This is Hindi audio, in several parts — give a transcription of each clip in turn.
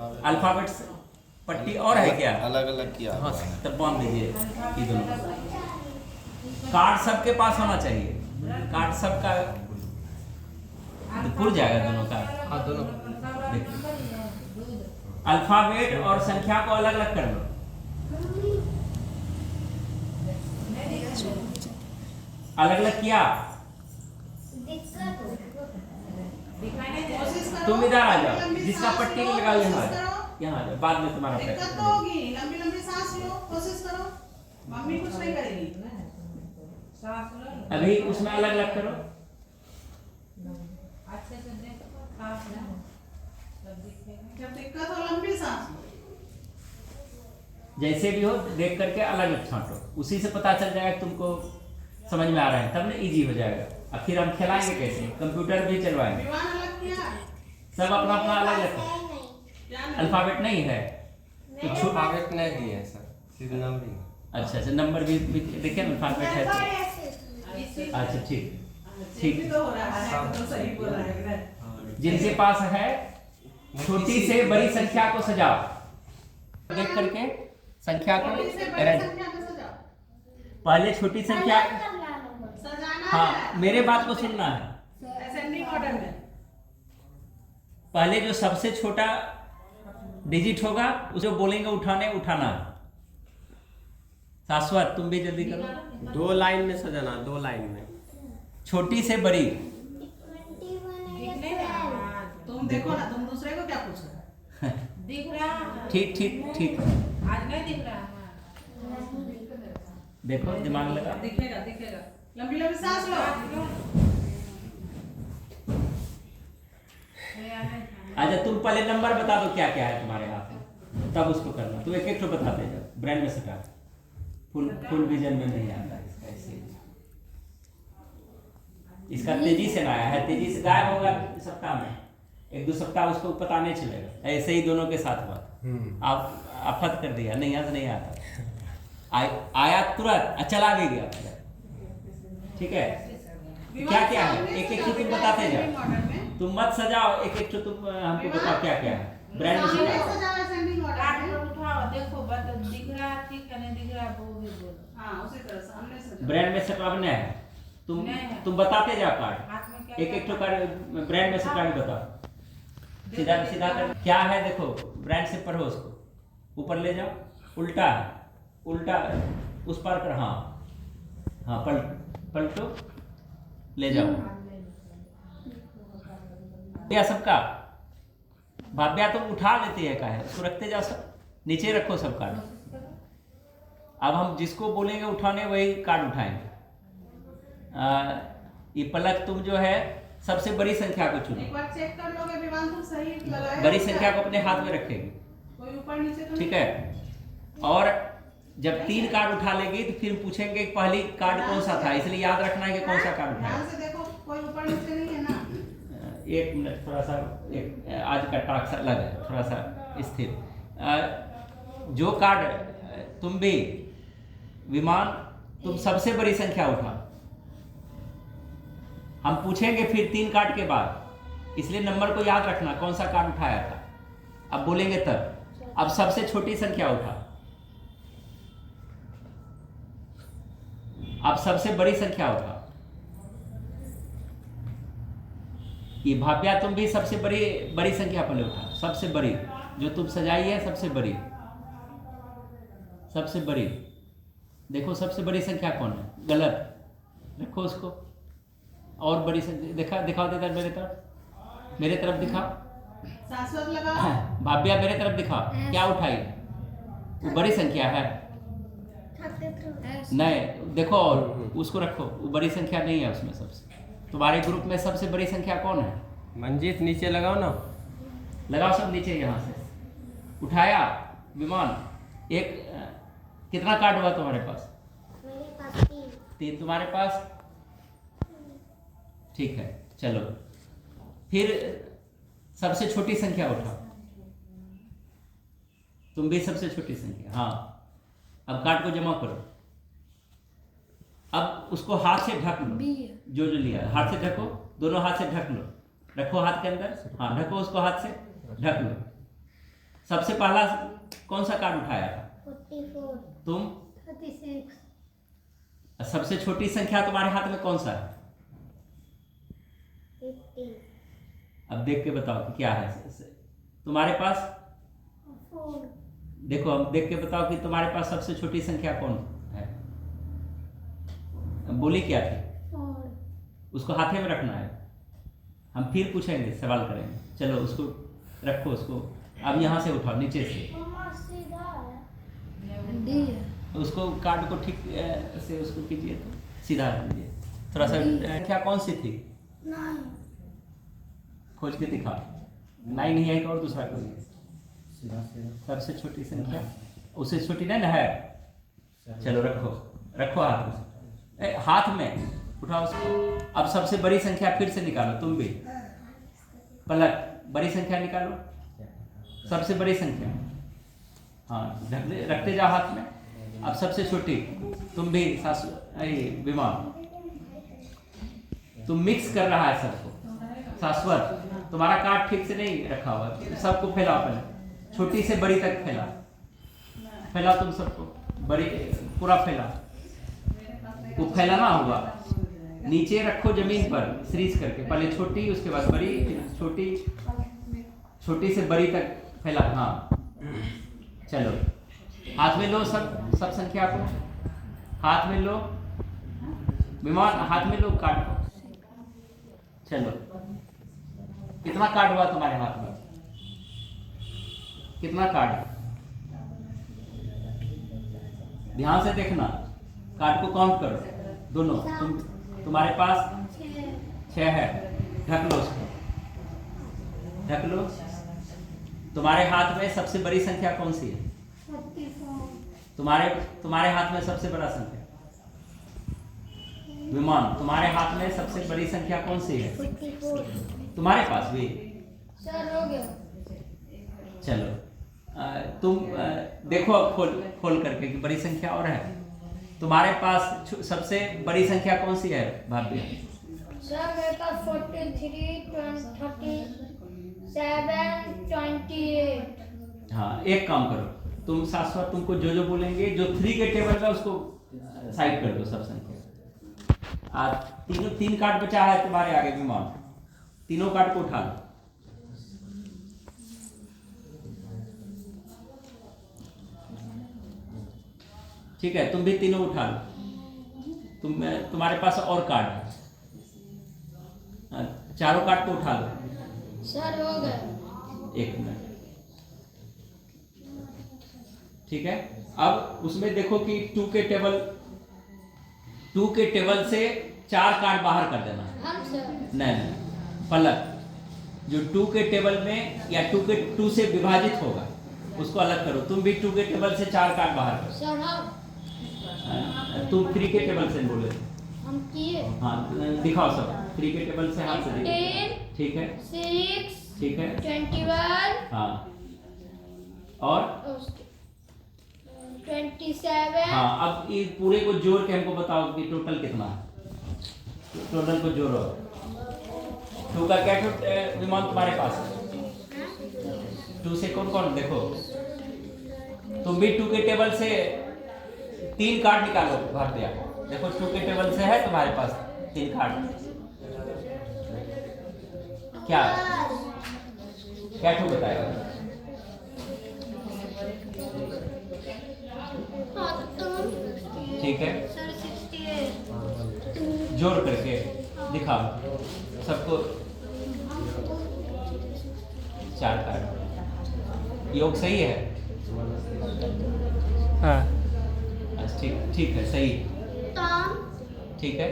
अल्फाबेट पट्टी और है क्या? अलग अलग किया हाँ, हुआ है। तब बांध दीजिए ये दोनों। कार्ड सबके पास होना चाहिए, कार्ड सबका खुल जाएगा दोनों का। हाँ दोनों। देखिए अल्फाबेट और संख्या को अलग अलग कर लो। अलग अलग किया। तुम इधर आ जाओ, जिसका पट्टी लगा यहाँ यहाँ आ जाओ, बाद में तुम्हारा दिक्कत तो होगी। लंबी लंबी सांस लो, कोशिश करो। मम्मी कुछ नहीं करेगी। अभी उसमें अलग अलग करो। जब दिक्कत हो लंबी सांस लो। जैसे भी हो देख करके अलग अलग छांटो, उसी से पता चल जाएगा कि तुमको समझ में आ रहा है, तब ना इजी हो जाएगा। अब फिर हम खिलाएंगे कैसे, कंप्यूटर भी चलवाएंगे। विमान अलग किया। सब अपना अपना अलग अलग। क्या नहीं? अल्फाबेट नहीं है तो अल्फाबेट नहीं दिए हैं सर, सिर्फ नंबरिंग। अच्छा अच्छा, नंबर भी देखिए ना, अल्फाबेट है तो अच्छा ठीक ये भी तो हो रहा है, तो सही बोल रहा है ना। जिनके पास है छोटी से बड़ी संख्या को सजाओ, देख करके संख्या को छोटी से बड़ी संख्या में सजाओ। पहले छोटी संख्या। सजाना हाँ, है। मेरे बात को सुनना है। असेंडिंग ऑर्डर में। पहले जो सबसे छोटा डिजिट होगा उसे बोलेंगे उठाने, उठाना है। शाश्वत तुम भी जल्दी करो। 2 लाइन में सजाना, 2 लाइन में। छोटी से बड़ी। तुम देखो ना, तुम दूसरे को क्या पूछ रहे हो? दिख रहा है। ठीक ठीक ठीक, आज नहीं दिख रहा है। देखो दिमाग लगा। दिखेगा दिखेगा। लंबी लंबी सांस लो। अच्छा तुम पहले नंबर बता दो क्या क्या है तुम्हारे हाथ में, तब उसको करना। तू एक एक तो बताते जाओ, ब्रेन में सटा। फुल विजन में नहीं आता इसका, ऐसे इसका तेजी से ना आया है, तेजी से गायब होगा सप्ताह में, 1-2 सप्ताह उसको पता नहीं चलेगा। ऐसे ही दोनों के साथ हुआ। आप आफत कर दिया, नहीं यहाँ से नहीं आता। आया तुरंत, चला भी गया। ठीक है, क्या क्या है एक एक तुम बताते जाओ। तुम मत सजाओ, एक एक तुम हमको बताओ क्या क्या है। ब्रेन में सजाओ। सजाओ असेंडिंग ऑर्डर काट में। कर उठाओ, देखो बता दिख रहा है, ठीक है, नहीं दिख रहा वो भी बोलो। हाँ, उसी तरह सामने सजाओ। ब्रेन में सटावने है। तुम नहीं है। तुम बताते जाओ कार्ड, हाथ में क्या एक एक तो कार्ड ब्रेन में सटा के बताओ। सीधा सीधा कर क्या है देखो, ब्रेन से पढ़ो उसको। ऊपर ले जाओ, उल्टा है, उल्टा उस पर कर। हाँ हाँ, पलटो, ले जाओ। या सबका भाव्या तुम उठा लेते हैं, का है उसको रखते जाओ, सब नीचे रखो सब कार्ड। अब हम जिसको बोलेंगे उठाने वही कार्ड उठाएंगे। ये पलक तुम जो है सबसे बड़ी संख्या को चुनो। एक बार चेक कर लोगे विमान, तुम सही लगाया। बड़ी संख्या को अपने हाथ में रखेगी, कोई ऊपर नीचे तो ठीक है। और जब 3 कार्ड उठा लेगी तो फिर पूछेंगे कि पहली कार्ड कौन सा था, इसलिए याद रखना है कि कौन सा कार्ड उठाया। ध्यान से देखो, कोई ऊपर नीचे नहीं है ना। 1 मिनट, थोड़ा सा आज का टास्क अलग है, थोड़ा सा स्थिर। जो कार्ड तुम भी विमान, तुम सबसे बड़ी संख्या उठा। हम पूछेंगे फिर 3 कार्ड के बाद, इसलिए नंबर को याद रखना कौन सा कार्ड उठाया था। अब बोलेंगे तब। अब सबसे छोटी संख्या उठा, अब सबसे बड़ी संख्या उठा। ये भाव्या तुम भी सबसे बड़ी संख्या पहले उठा, सबसे बड़ी जो तुम सजाई है, सबसे बड़ी देखो सबसे बड़ी संख्या कौन है। गलत, रखो उसको। और बड़ी संख्या दिखाओ इधर, मेरे तरफ दिखाओ। शाश्वत लगाओ। भाव्या मेरे तरफ दिखाओ, क्या उठाई, वो बड़ी संख्या है। नहीं देखो, और उसको रखो, वो बड़ी संख्या नहीं है उसमें। सबसे तुम्हारे ग्रुप में सबसे बड़ी संख्या कौन है? मंजीत नीचे लगाओ ना, लगाओ सब नीचे। यहाँ से उठाया विमान। एक कितना कार्ड हुआ तुम्हारे पास? मेरे पास 3 तुम्हारे पास, ठीक है। चलो फिर सबसे छोटी संख्या उठाओ, तुम भी सबसे छोटी संख्या। हाँ, अब कार्ड को जमा करो। अब उसको हाथ से ढक लो, जो लिया हाथ से ढको, दोनों हाथ से ढक लो। रखो हाथ के अंदर, हाँ ढको उसको, हाथ से ढक लो। सबसे पहला कौन सा कार्ड उठाया था? 44, तुम? 36, सबसे छोटी संख्या तुम्हारे हाथ में कौन सा है? 50, अब देख के बताओ कि क्या है तुम्हारे पास। 4, देखो अब देख के बताओ कि तुम्हारे पास सबसे छोटी संख्या कौन है? बोली क्या थी? 4, उसको हाथे में रखना है। हम फिर पूछेंगे, सवाल करेंगे। चलो उसको रखो, उसको अब यहाँ से उठाओ, नीचे से। D, उसको कार्ड को ठीक से उसको कीजिए, तो सीधा कीजिए थोड़ा सा। क्या कौन सी थी? 9, खोज के दिखा। 9 नहीं है, और दूसरा कोई सबसे छोटी संख्या उससे छोटी नहीं ना है। चलो रखो, रखो हाथ में, हाथ में उठाओ उसको। अब सबसे बड़ी संख्या फिर से निकालो, तुम भी पलक, बड़ी संख्या निकालो, सबसे बड़ी संख्या। हाँ, रखते जाओ हाथ में। अब सबसे छोटी तुम भी, विमान तुम मिक्स कर रहा है सबको। शाश्वत तुम्हारा कार्ड ठीक से नहीं रखा हुआ, सबको फैलाओ, पहले छोटी से बड़ी तक फैलाओ तुम सबको, बड़ी पूरा फैलाओ। वो फैलाना होगा, नीचे रखो जमीन पर सीरीज करके, पहले छोटी उसके बाद बड़ी, छोटी, छोटी से बड़ी तक फैला। हाँ चलो हाथ में लो, सब संख्या को हाथ में लो, विमान हाथ में लो कार्ड को। चलो कितना कार्ड हुआ तुम्हारे हाथ में? कितना कार्ड? ध्यान से देखना, कार्ड को काउंट करो दोनों। तुम्हारे पास 6 है, ढक लो उसको, ढक लो। तुम्हारे हाथ में सबसे बड़ी संख्या कौन सी है? 44, तुम्हारे हाथ में सबसे बड़ा संख्या? विमान तुम्हारे हाथ में सबसे बड़ी संख्या कौन सी है? 44, तुम्हारे पास भी? सर हो गया। चलो तुम देखो अब खोल करके कि बड़ी संख्या और है तुम्हारे पास। सबसे बड़ी संख्या कौन सी है भाभी? सर मेरे पास 43, 37, 28। हाँ, एक काम करो तुम, शाश्वत तुमको जो बोलेंगे, जो 3 के टेबल में उसको साइड कर दो सब संख्या। आज तीन कार्ड बचा है तुम्हारे आगे विमान, तीनों कार्ड को उठा लो। ठीक है, तुम भी तीनों उठा लो। तुम्हारे पास और कार्ड है, चारों कार्ड को उठा लो। सर हो गए। 1 मिनट, ठीक है। अब उसमें देखो कि 2 के टेबल से 4 कार्ड बाहर कर देना है। हम सर। नहीं, पलक जो 2 के टेबल में या 2 से विभाजित होगा उसको अलग करो। तुम भी 2 के टेबल से 4 कार्ड बाहर करो। सर हम तुम 3 के टेबल से बोले। हम किए। हाँ दिखाओ सब, 3 के टेबल से हाथ से दिखाओ। 15, ठीक है, 6, ठीक है। 21, हाँ और 27। हाँ, अब ये पूरे को जोड़ के हमको बताओ कि टोटल कितना है। टोटल को जोड़ो। 2 का क्या विमान तुम्हारे पास है? 2 से कौन कौन? देखो तुम भी 2 के टेबल से 3 कार्ड निकालो भारतीय। देखो 2 के टेबल से है तुम्हारे पास 3 कार्ड। क्या बताएगा? ठीक है, सर 68। जोड़ करके दिखाओ सबको 4 कार्ड। योग सही है? हाँ ठीक है, सही, तम ठीक है।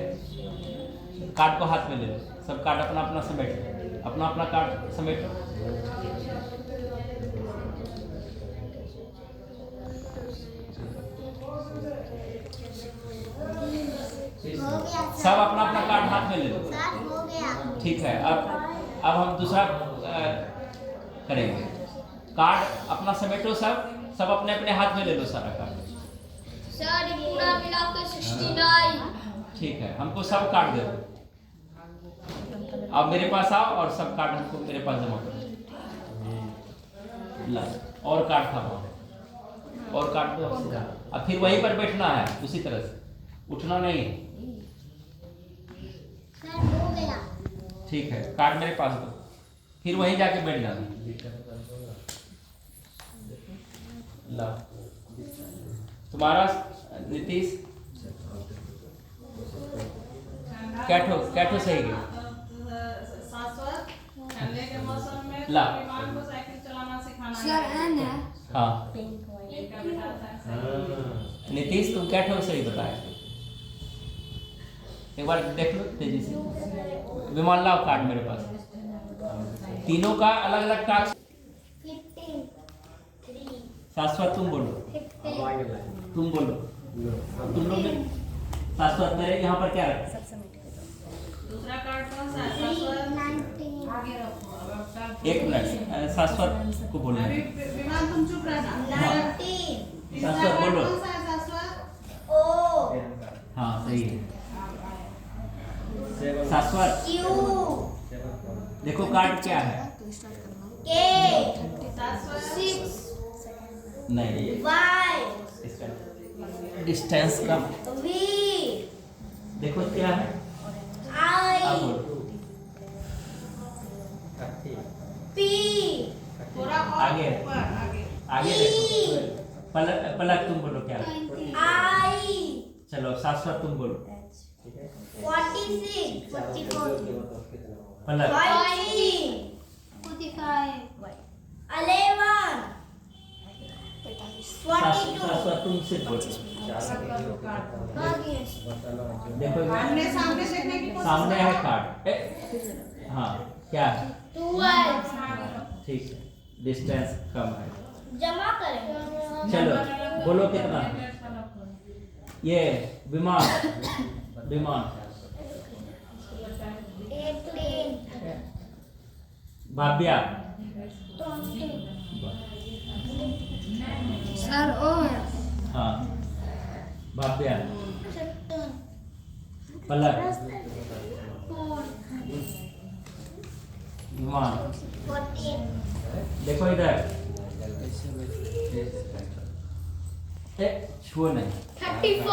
कार्ड को हाथ में ले लो, सब कार्ड अपना अपना समेटो, अपना अपना कार्ड समेटो। सब अपना अपना कार्ड हाथ में ले लो। हो गया। ठीक है, अब हम दूसरा करेंगे। कार्ड अपना समेटो, सब अपने अपने हाथ में ले लो सारा कार्ड। सर पूरा मिला के 69। ठीक है, हमको सब कार्ड दे दो। अब मेरे पास आओ और सब कार्ड हमको मेरे पास जमा करो। ला और काट था वहाँ और काट दो अब फिर वहीं पर बैठना है उसी तरह से उठना नहीं है। सर हो गया। ठीक है कार्ड मेरे पास दो फिर वहीं जाके बैठ जाना। ला तुम्हारा नीतीश क्या ठो सही गया शाश्वत ठंडे के मौसम में ला। विमान को साइकिल चलाना सिखाना सर एन है। हाँ इनका बेटा था। नीतीश तुम क्या ठो सही बताया एक बार देख लो तेजी से। विमान लाओ कार्ड मेरे पास तीनों का अलग अलग टास्क। 15 3 शाश्वत तुम बोलो 15 तुम बोलो तुम लोग शाश्वत मेरे यहाँ पर क्या रखा दूसरा कार्ड कौन सा है शाश्वत? 19 आगे रखो अब आप एक मिनट शाश्वत को बोलना अभी विमान तुम चुप रहना। 19 तीसरा शाश्वत कार्ड बोलो। कौन सा है शाश्वत? ओ हाँ सही है शाश्वत क्यू देखो कार्ड क्या है के शाश्वत 6 नहीं वाई इसका डिस्टेंस कम वी देखो क्या है अब आई बोलो पी थोड़ा और आगे। ऊपर आगे। आगे देखो पलक पलक तुम बोलो क्या है आई चलो शाश्वत तुम बोलो 46 44 पलक 45 11 42 शाश्वत तुम सिर्फ बोलो देखो आमने सामने देखने की कोशिश सामने है करो। कार्ड हाँ क्या है 12 ठीक है डिस्टेंस कम है जमा करें चलो बोलो कितना ये विमान विमान 18 भाव्या 20 सर ओ हाँ भाव्या 17 पलक 4 विमान 14 देखो इधर छुओ नहीं 34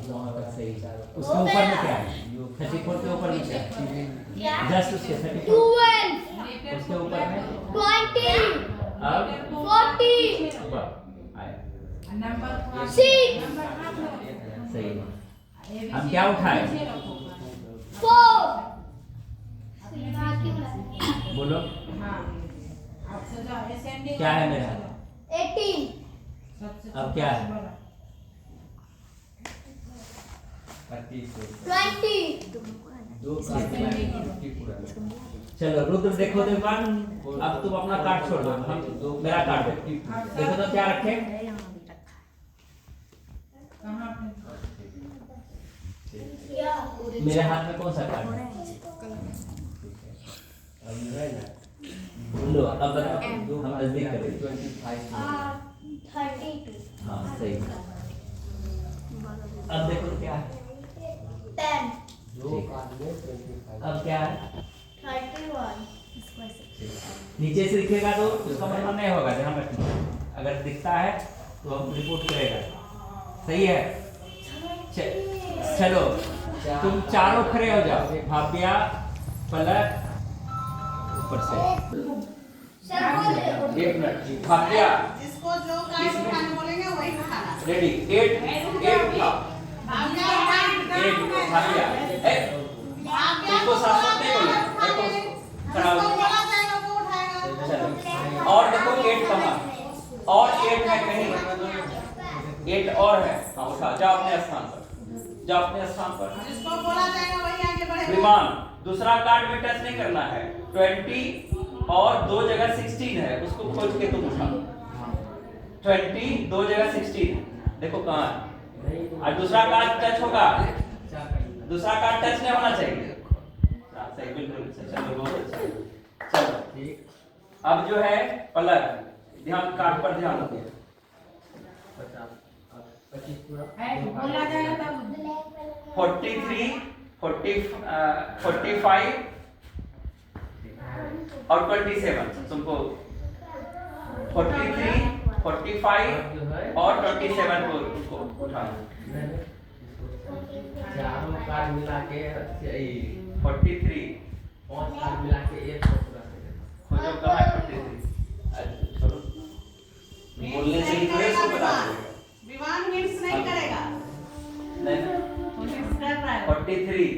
वहाँ तक सही उसके ऊपर में क्या है 34 के ऊपर में क्या है क्या जस्ट उसके 34 12 उसके ऊपर में 20 अब 40 ऊपर आया नंबर 6 सही हम क्या उठाए 4 बोलो हाँ अब सजा असेंडिंग क्या है मेरा 18 अब क्या है 20 चलो रुद्र देखो तो एक बार अब तुम अपना कार्ड छोड़ दो हम मेरा कार्ड देखो तो क्या रखे कहाँ पे क्या मेरे हाथ में कौन सा कार्ड है लो अब बताओ हम नजदीक करेंगे 32 हाँ सही अब देखो तो क्या है 10 ठीक। अब क्या है 31 नीचे से दिखेगा तो उसका मतलब नहीं होगा ध्यान रखना अगर दिखता है तो हम रिपोर्ट करेगा सही है चलो तुम चारों खड़े हो जाओ भाव्या पलक ऊपर से सर बोले एक मिनट भाव्या जिसको जो कार्ड उठाने बोलेंगे वही उठाना। रेडी 8 उठाओ भाग्या 8 भाव्या तुमको शाश्वत नहीं बोले देखो खड़ा हो जिसको बोला जाएगा वो उठाएगा। चलो और देखो 8 कहाँ और 8 है कहीं 8 और है हाँ उठा जाओ अपने स्थान पर जाओ अपने स्थान पर जिसको बोला जाएगा वही आगे बढ़ेगा। विमान दूसरा कार्ड में टच नहीं करना है 20 और दो जगह 16 है उसको खोज के तुम उठाओ 20 दो जगह 16 देखो कहाँ है और दूसरा कार्ड टच होगा दूसरा कार्ड टच नहीं होना चाहिए सही बिल्कुल चलो बहुत अच्छा चलो अब जो है पलक ध्यान कार्ड पर ध्यान रखिए बोला जाएगा तब 43 45 और 27 तुमको 43, 45 और 27 को उठाना। चारों कार्ड मिला के 43 पांच कार्ड मिला के एक को पूरा कर देना। खोजो कहाँ है 43? अच्छा, चलो बोलने से ही थोड़े उसको पता चलेगा। विमान हिंट्स नहीं करेगा। नहीं, वो हिंट्स कर रहा है। 43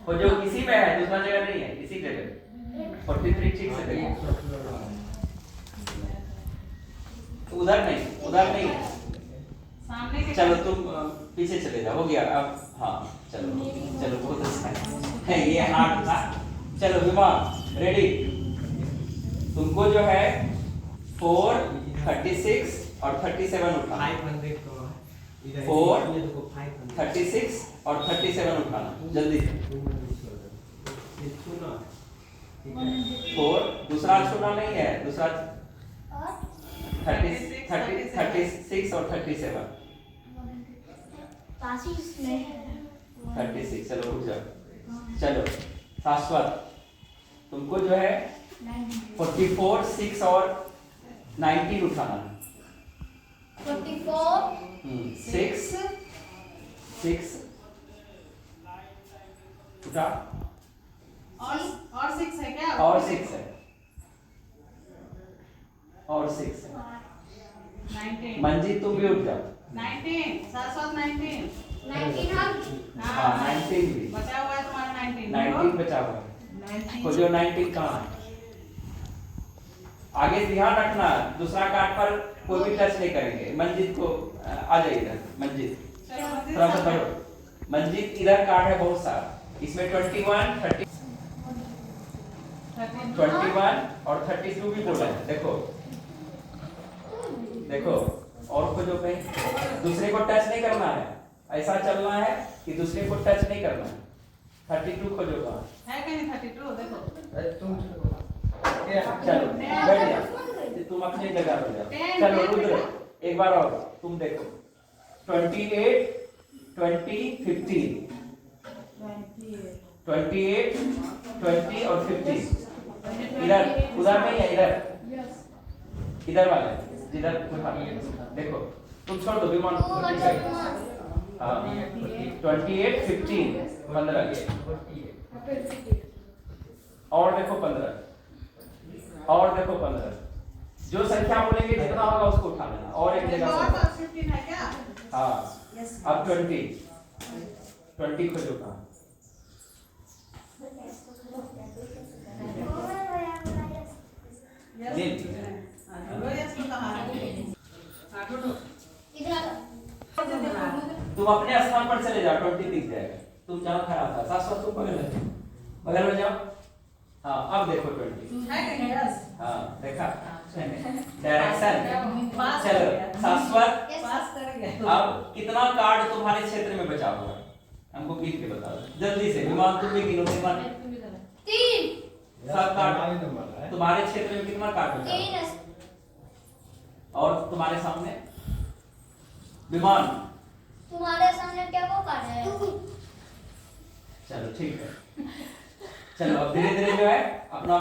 खोजो, इसी में है, दूसरा जगह नहीं है, इसी जगह 43 ठीक से देखो। उधर नहीं है। सामने के चलो तुम पीछे चले जाओ, हो गया अब। हाँ चलो बहुत अच्छा है, ये हार्ड था। चलो विमान रेडी। तुमको जो है 4, 36 और 37 उठाना। 500 को इधर 4, ये देखो 500 36 और 37 उठाना जल्दी से। ये सुनो 4 दूसरा छूना नहीं है, दूसरा 36 और 37। 36 चलो रुक जाओ। चलो शाश्वत तुमको जो है 44, 6 और 19 उठाना। 44 6 उठा। और 6 है क्या? और 6 है, और 6 है। 19 मंजीत तुम भी उठ जाओ। 19 शाश्वत 19 हाँ 19 भी, बचा हुआ है तुम्हारा 19 19 बचा हुआ है। खोजो 19 कहाँ है? आगे ध्यान रखना, दूसरा कार्ड पर कोई भी टच नहीं करेंगे। मंजीत को आ जाइए इधर। मंजीत थोड़ा सा बढ़ो। मंजीत इधर कार्ड है बहुत सारा, इसमें 21, 30, 21 और 32 भी बोला है। देखो और खोजो कहीं। दूसरे को टच नहीं करना है, ऐसा चलना है कि दूसरे को टच नहीं करना है। 32 खोजो कहाँ है कहीं 32 देखो। तुम चलो बैठ जाओ, तुम अपनी जगह पे जाओ। चलो रुद्र एक बार और तुम देखो। 28, 20, 15, 28, 20 और 15। इधर उधर नहीं है, इधर वाले जिधर उठा देखो। तुम छोड़ दो विमान। हाँ 28, 15, 15 और देखो 15 और देखो 15। जो संख्या बोलेंगे जितना होगा उसको उठा लेना और एक जगह से। 15 है क्या? हाँ अब 20 खोजो कहाँ? ले लीजिए। यस तो कहां है? तुम अपने स्थान पर चले जाओ, 20 दिख जाएगा। तुम जहाँ खड़ा था शाश्वत तुम बगल में जाओ। हाँ अब देखो 20 है कहीं? यस हाँ देखा डायरेक्शन। चलो शाश्वत पास कर गया। अब कितना कार्ड तुम्हारे क्षेत्र में बचा हुआ है हमको गिन के बताओ जल्दी से। विमान तुम भी गिनो। विमान 3 सब कार्ड तुम्हारे क्षेत्र में कितना कार्ड बचा हुआ है? और तुम्हारे सामने विमान तुम्हारे सामने क्या वो कार्ड है? चलो ठीक है। चलो अब धीरे धीरे जो है अपना